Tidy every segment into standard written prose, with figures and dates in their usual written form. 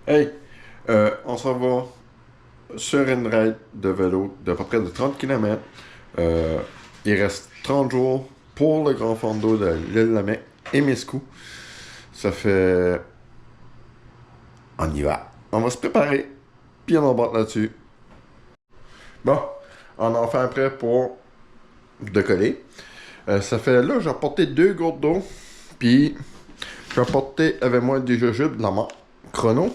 Hey, on s'en va sur une ride de vélo d'à peu près de 30 km. Il reste 30 jours pour le Grand Fondo de l'île Lamec et Miscou. Ça fait... On y va. On va se préparer, puis on embarque là-dessus. Bon, on en fait un prêt pour décoller. Ça fait là, j'ai apporté 2 gourdes d'eau, puis j'ai apporté avec moi des jujubes de la marque Chrono,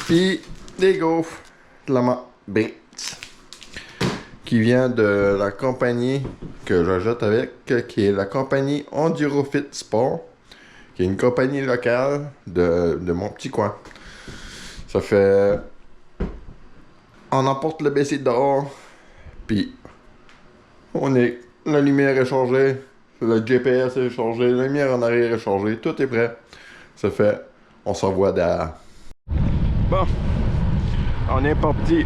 puis des gaufres de la marque Bates, qui vient de la compagnie que j'ajoute avec, qui est la compagnie EnduroFit Sport, qui est une compagnie locale de mon petit coin. Ça fait... On emporte le BC dehors, puis la lumière est chargée, le GPS est chargé, la lumière en arrière est chargée, tout est prêt. Ça fait... On s'envoie derrière. Bon, on est parti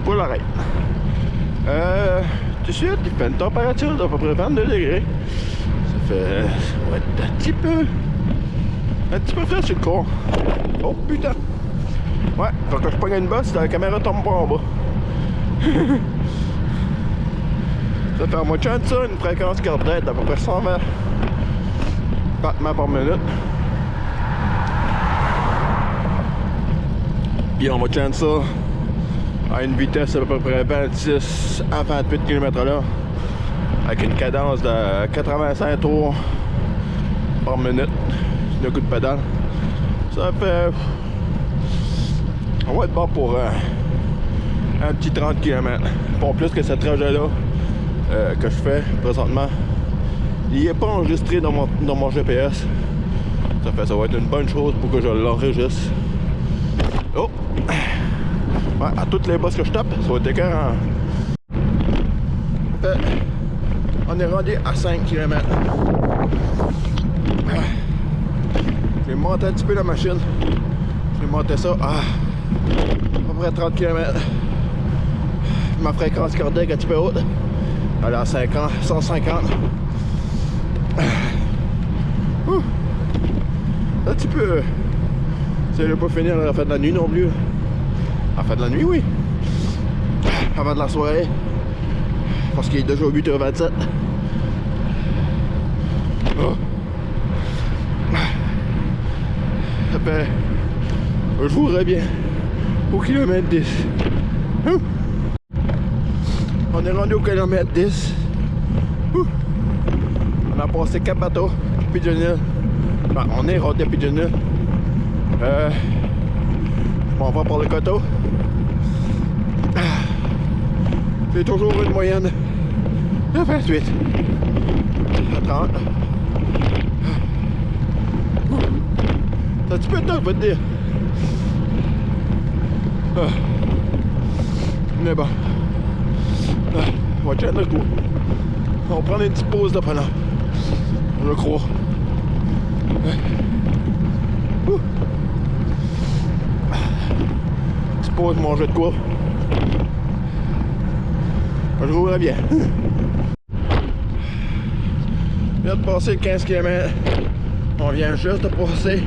pour la ride. Tout de suite, il fait une température d'à peu près 22 degrés. Ça va être un petit peu frais sur le corps. Oh putain! Ouais, faut que je pogne une bosse, la caméra tombe pas en bas. Ça fait à moitié de ça, une fréquence cardiaque d'à peu près 120 battements par minute. Puis on va changer ça à une vitesse à peu près 26 à 28 km/h avec une cadence de 85 tours par minute de coup de pédale. Ça fait... On va être bon pour un petit 30 km. Pas plus que ce trajet-là que je fais présentement. Il n'est pas enregistré dans mon GPS. Ça va être une bonne chose pour que je l'enregistre. Oh! Ouais, à toutes les bosses que je tape, ça va être écœurant. On est rendu à 5 km. J'ai monté un petit peu la machine. J'ai monté ça à peu près 30 km. Ma fréquence cardiaque est un petit peu haute. Elle est à 50, 150. Un petit peu... Ça n'a pas fini à la fin de la nuit non plus. À la fin de la nuit, oui. Avant de la soirée. Parce qu'il est déjà 8h27. Oh. Ben, je voudrais bien au kilomètre 10. On est rendu au kilomètre 10. On a passé Cap Bateau, Pigeonnier. Ben, on est rendu à Pigeonnier. Je m'en vais pour le coteau. J'ai toujours une moyenne de 28 à 30. C'est un petit peu tôt, je vais te dire. Mais bon. On va tiendre le coup. On va prendre une petite pause de pendant. Je crois. Petite pause, manger de quoi. Je roulerai bien. On vient de passer le 15 km. On vient juste de passer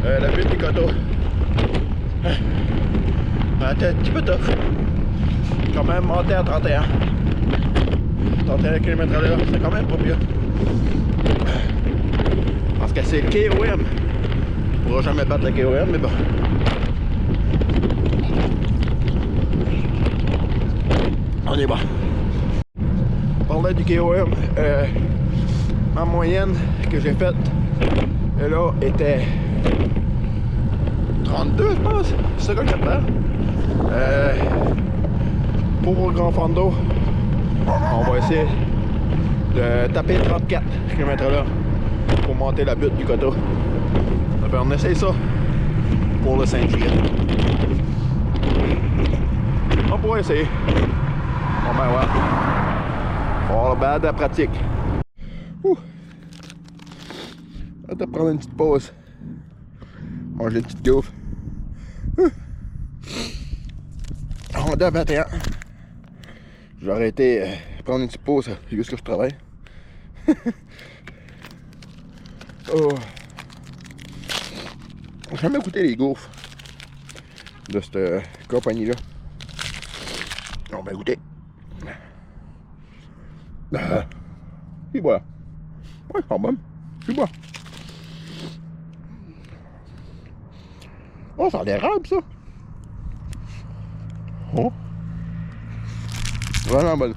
la butte du coteau. C'était un petit peu tough. Quand même monté à 31. 31 km/h, c'est quand même pas pire. Parce que c'est le KOM. On pourra jamais battre le KOM, mais bon. On est bon. Parlant du KOM, ma moyenne que j'ai faite là était 32, je pense. C'est ça que j'attends. Pour le Grand Fondo, on va essayer de taper 34 km/h pour monter la butte du coteau. On essaye ça pour le 5 juillet. On pourrait essayer. Bon ben ouais. On va avoir la pratique. On va prendre une petite pause. Manger une petite gaufre. On est à 21. Je vais arrêter prendre une petite pause jusqu'à ce que je travaille. Oh. J'ai jamais goûté les gaufres. de cette compagnie-là. On va goûter. Puis voilà. Ouais, c'est pas bon. Puis voilà. Oh, ça a l'érable, ça. Oh. Vraiment bonne.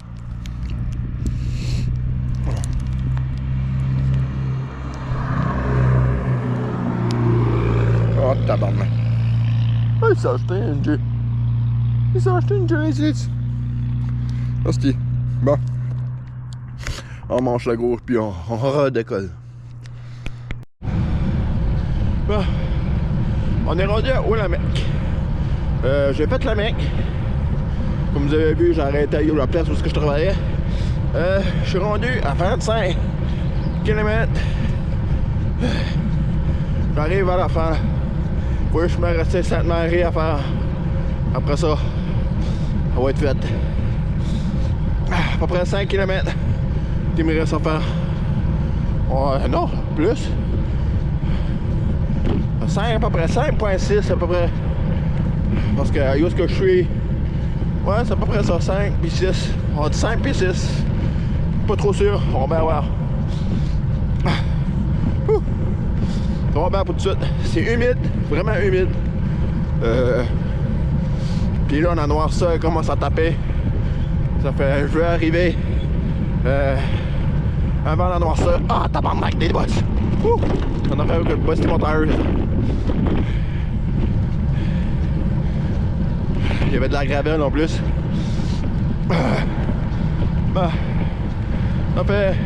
Oh, tabarnak. Ah, il s'est acheté une G. Il s'est acheté une Genesis. Hostie. Bon. On mange la grosse, puis on redécolle. Bon. On est rendu à Willamette. J'ai fait la Mecque. Comme vous avez vu, j'ai arrêté à la place où je travaillais. Je suis rendu à 25 km. J'arrive à la fin. Faut que je me reste Sainte-Marie à faire. Après ça, ça va être fait. À peu près 5 km qu'il me reste à faire. Non, plus. 5, à peu près 5.6 à peu près. Parce que où est-ce que je suis? Ouais, c'est à peu près ça, 5 puis 6. On dit 5 puis 6. Pas trop sûr, on va bien voir. Ça va bien pour tout de suite. C'est humide, vraiment humide. Puis là, on a noir ça, il commence à taper. Ça fait, je vais arriver avant la noirceur. Ah, tabarnak, des bosses. On a fait que le boss moteur. Il y avait de la gravel en plus. Bah, ça fait,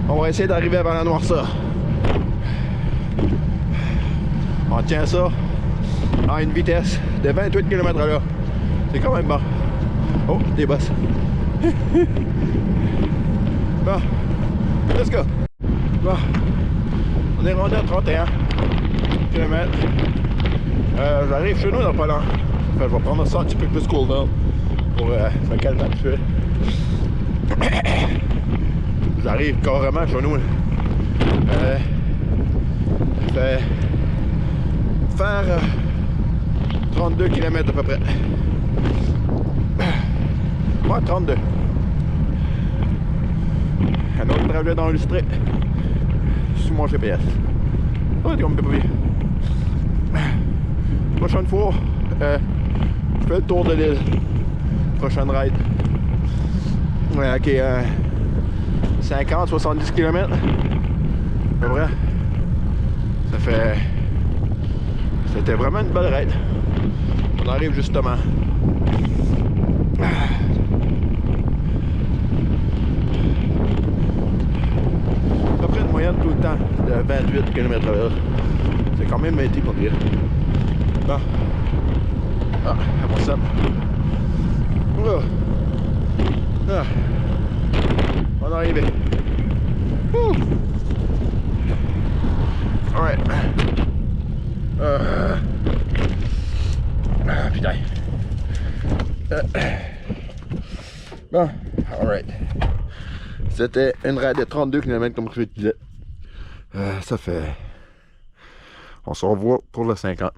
on va essayer d'arriver avant la noirceur. On tient ça à une vitesse de 28 km/h. C'est quand même bon. Oh, des bosses. Bon, let's go. Bon, on est rendu à 31 km. J'arrive chez nous dans pas longtemps. Je vais prendre ça un petit peu plus cool down pour me calmer un petit peu. J'arrive carrément chez nous. Faire 32 km à peu près. Ouais, 32. Un autre trajet d'enregistré sur mon GPS. Ça va être comme bien. Prochaine fois, je fais le tour de l'île. Prochaine ride. Ouais, ok, 50-70 km. C'est vrai. Ça fait. C'était vraiment une belle ride. On arrive justement. À peu près une moyenne tout le temps de 28 km/h. C'est quand même été pour dire. Bon. Ah, à mon sap. Ah. On est arrivé. Alright. Ah, putain. Bon, alright. C'était une ride de 32 km comme je te disais. Ça fait... On se revoit pour le 50.